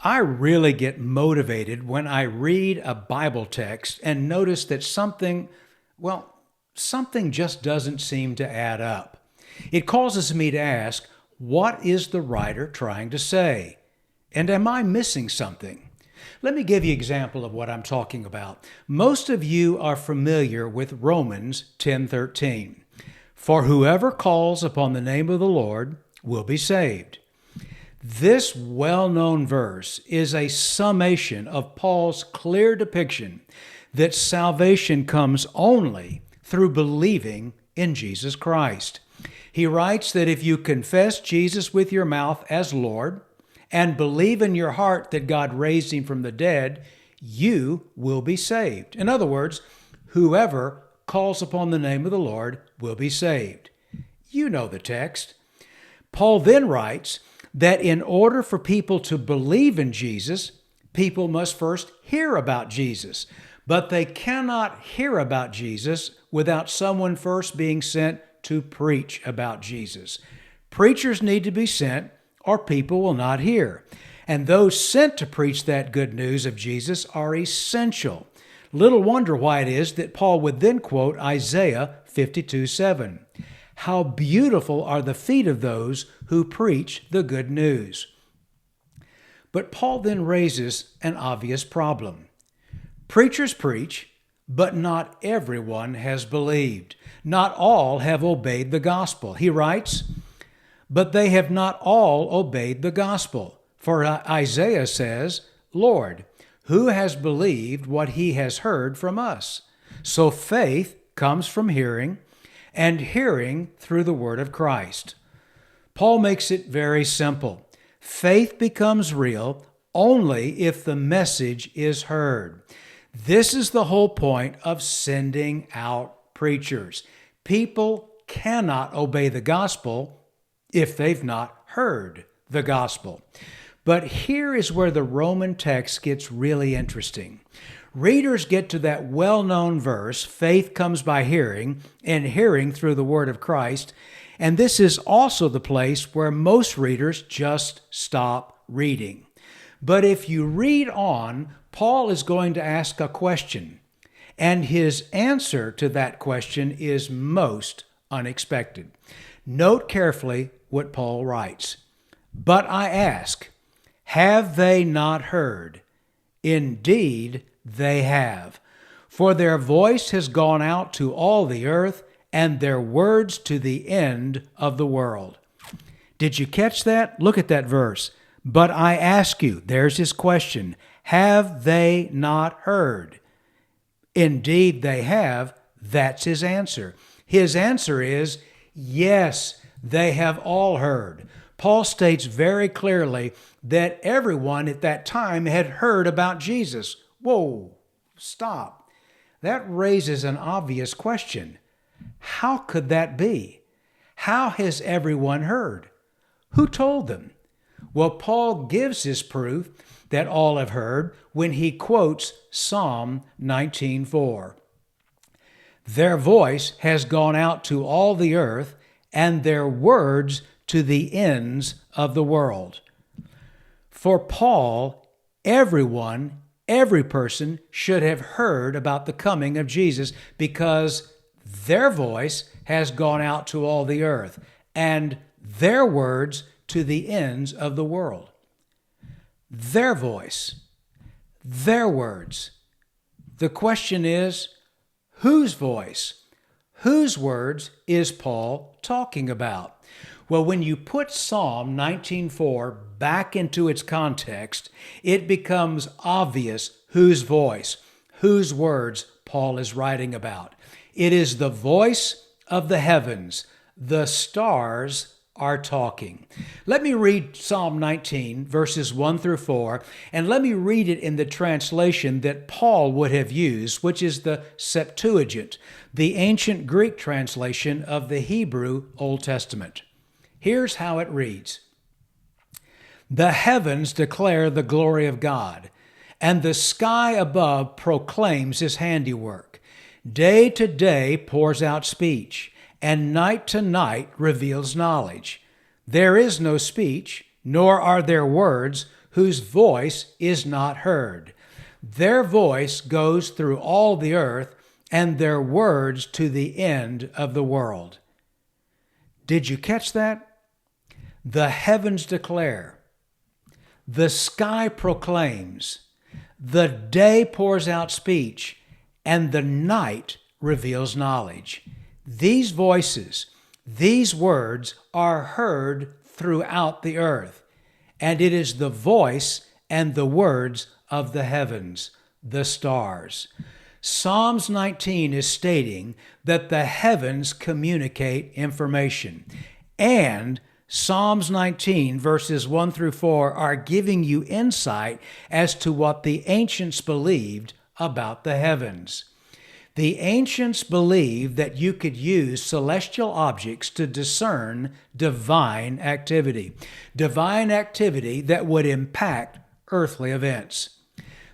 I really get motivated when I read a Bible text and notice that something just doesn't seem to add up. It causes me to ask, what is the writer trying to say? And am I missing something? Let me give you an example of what I'm talking about. Most of you are familiar with Romans 10:13. For whoever calls upon the name of the Lord will be saved. This well-known verse is a summation of Paul's clear depiction that salvation comes only through believing in Jesus Christ. He writes that if you confess Jesus with your mouth as Lord and believe in your heart that God raised him from the dead, you will be saved. In other words, whoever calls upon the name of the Lord will be saved. You know the text. Paul then writes that in order for people to believe in Jesus, people must first hear about Jesus. But they cannot hear about Jesus without someone first being sent to preach about Jesus. Preachers need to be sent, or people will not hear. And those sent to preach that good news of Jesus are essential. Little wonder why it is that Paul would then quote Isaiah 52:7. How beautiful are the feet of those who preach the good news. But Paul then raises an obvious problem. Preachers preach, but not everyone has believed. Not all have obeyed the gospel. He writes, but they have not all obeyed the gospel. For Isaiah says, Lord, who has believed what he has heard from us? So faith comes from hearing, and hearing through the word of Christ. Paul makes it very simple. Faith becomes real only if the message is heard. This is the whole point of sending out preachers. People cannot obey the gospel if they've not heard the gospel. But here is where the Roman text gets really interesting. Readers get to that well-known verse, faith comes by hearing, and hearing through the word of Christ, and this is also the place where most readers just stop reading. But if you read on, Paul is going to ask a question, and his answer to that question is most unexpected. Note carefully what Paul writes. But I ask, have they not heard? Indeed, they have. For their voice has gone out to all the earth, and their words to the end of the world. Did you catch that? Look at that verse. But I ask you, there's his question, have they not heard? Indeed, they have. That's his answer. His answer is, yes, they have all heard. Paul states very clearly that everyone at that time had heard about Jesus. Whoa, stop. That raises an obvious question. How could that be? How has everyone heard? Who told them? Well, Paul gives his proof that all have heard when he quotes Psalm 19:4. Their voice has gone out to all the earth, and their words to the ends of the world. For Paul, every person should have heard about the coming of Jesus because their voice has gone out to all the earth and their words to the ends of the world. Their voice, their words. The question is, whose voice, whose words is Paul talking about? Well, when you put Psalm 19:4 back into its context, it becomes obvious whose voice, whose words Paul is writing about. It is the voice of the heavens. The stars are talking. Let me read Psalm 19, verses 1 through 4, and let me read it in the translation that Paul would have used, which is the Septuagint, the ancient Greek translation of the Hebrew Old Testament. Here's how it reads. The heavens declare the glory of God, and the sky above proclaims his handiwork. Day to day pours out speech, and night to night reveals knowledge. There is no speech, nor are there words whose voice is not heard. Their voice goes through all the earth, and their words to the end of the world. Did you catch that? The heavens declare, the sky proclaims, the day pours out speech, and the night reveals knowledge. These voices, these words are heard throughout the earth, and it is the voice and the words of the heavens, the stars. Psalms 19 is stating that the heavens communicate information, and Psalms 19 verses 1 through 4 are giving you insight as to what the ancients believed about the heavens. The ancients believed that you could use celestial objects to discern divine activity that would impact earthly events.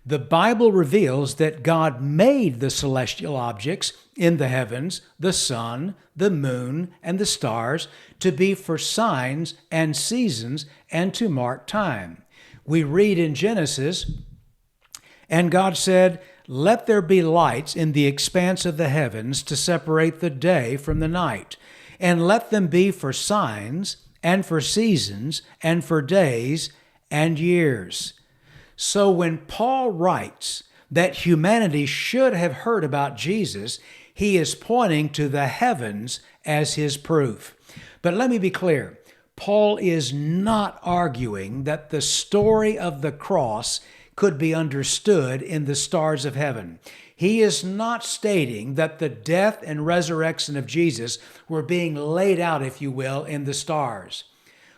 The Bible reveals that God made the celestial objects in the heavens, the sun, the moon, and the stars, to be for signs and seasons and to mark time. We read in Genesis, and God said, "Let there be lights in the expanse of the heavens to separate the day from the night, and let them be for signs and for seasons and for days and years." So when Paul writes that humanity should have heard about Jesus, he is pointing to the heavens as his proof. But let me be clear, Paul is not arguing that the story of the cross could be understood in the stars of heaven. He is not stating that the death and resurrection of Jesus were being laid out, if you will, in the stars.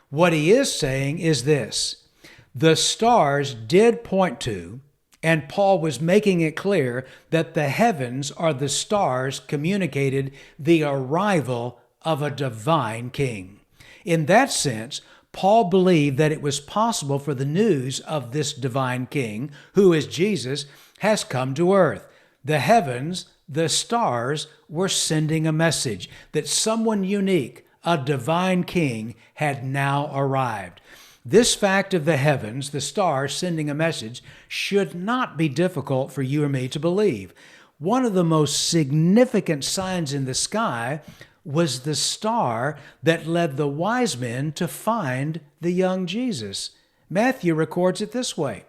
What he is saying is this: the stars did point to, and Paul was making it clear that the heavens or the stars communicated the arrival of a divine king. In that sense, Paul believed that it was possible for the news of this divine king, who is Jesus, has come to earth. The heavens, the stars, were sending a message that someone unique, a divine king, had now arrived. This fact of the heavens, the stars sending a message, should not be difficult for you or me to believe. One of the most significant signs in the sky was the star that led the wise men to find the young Jesus. Matthew records it this way: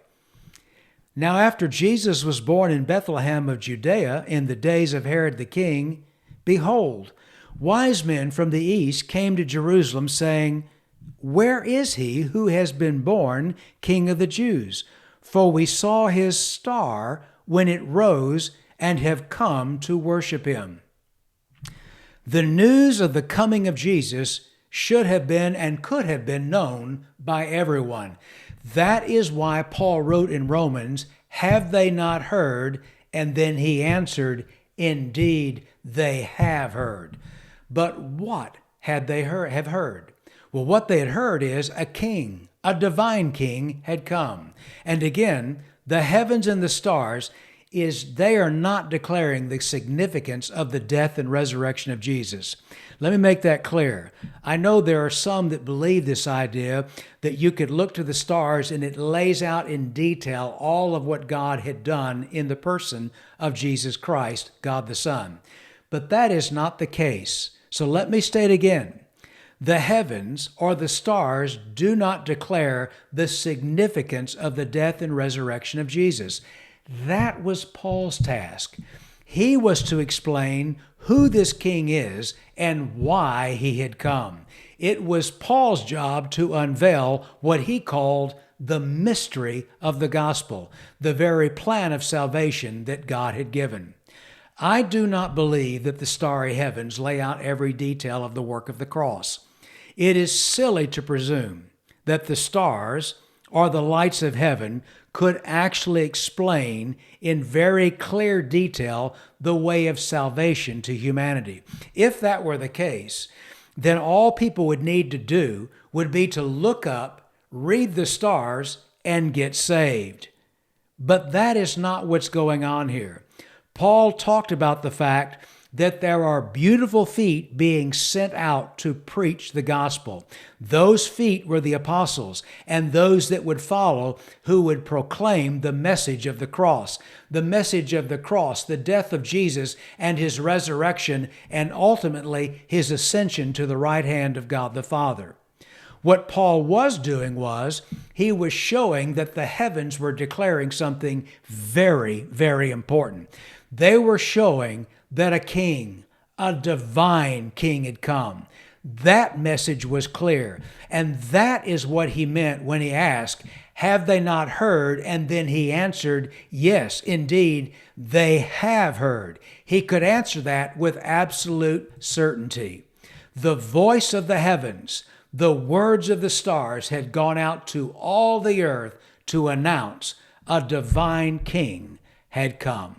"Now after Jesus was born in Bethlehem of Judea in the days of Herod the king, behold, wise men from the east came to Jerusalem, saying, 'Where is he who has been born King of the Jews? For we saw his star when it rose and have come to worship him.'" The news of the coming of Jesus should have been and could have been known by everyone. That is why Paul wrote in Romans, "Have they not heard?" And then he answered, "Indeed, they have heard." But what had they have heard? Well, what they had heard is a king, a divine king, had come. And again, the heavens and the stars, they are not declaring the significance of the death and resurrection of Jesus. Let me make that clear. I know there are some that believe this idea that you could look to the stars and it lays out in detail all of what God had done in the person of Jesus Christ, God the Son. But that is not the case. So let me state again. The heavens or the stars do not declare the significance of the death and resurrection of Jesus. That was Paul's task. He was to explain who this king is and why he had come. It was Paul's job to unveil what he called the mystery of the gospel, the very plan of salvation that God had given. I do not believe that the starry heavens lay out every detail of the work of the cross. It is silly to presume that the stars or the lights of heaven could actually explain in very clear detail the way of salvation to humanity. If that were the case, then all people would need to do would be to look up, read the stars, and get saved. But that is not what's going on here. Paul talked about the fact that there are beautiful feet being sent out to preach the gospel. Those feet were the apostles and those that would follow who would proclaim the message of the cross. The message of the cross, the death of Jesus and his resurrection, and ultimately his ascension to the right hand of God the Father. What Paul was doing was he was showing that the heavens were declaring something very, very important. They were showing that a king, a divine king had come. That message was clear. And that is what he meant when he asked, have they not heard? And then he answered, yes, indeed, they have heard. He could answer that with absolute certainty. The voice of the heavens, the words of the stars had gone out to all the earth to announce a divine king had come.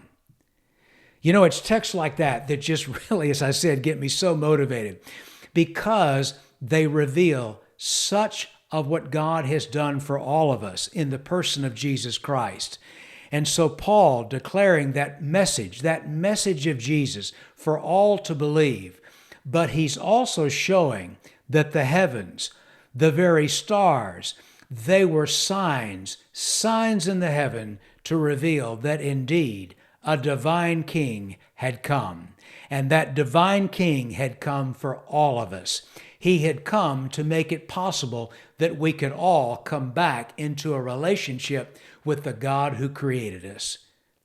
You know, it's texts like that that just really, as I said, get me so motivated because they reveal such of what God has done for all of us in the person of Jesus Christ. And so Paul declaring that message of Jesus for all to believe, but he's also showing that the heavens, the very stars, they were signs in the heaven to reveal that indeed a divine king had come. And that divine king had come for all of us. He had come to make it possible that we could all come back into a relationship with the God who created us.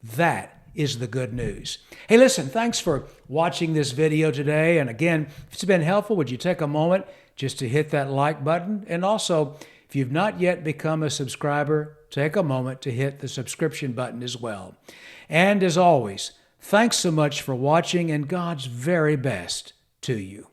That is the good news. Hey, listen, thanks for watching this video today. And again, if it's been helpful, would you take a moment just to hit that like button? And also, if you've not yet become a subscriber, take a moment to hit the subscription button as well. And as always, thanks so much for watching and God's very best to you.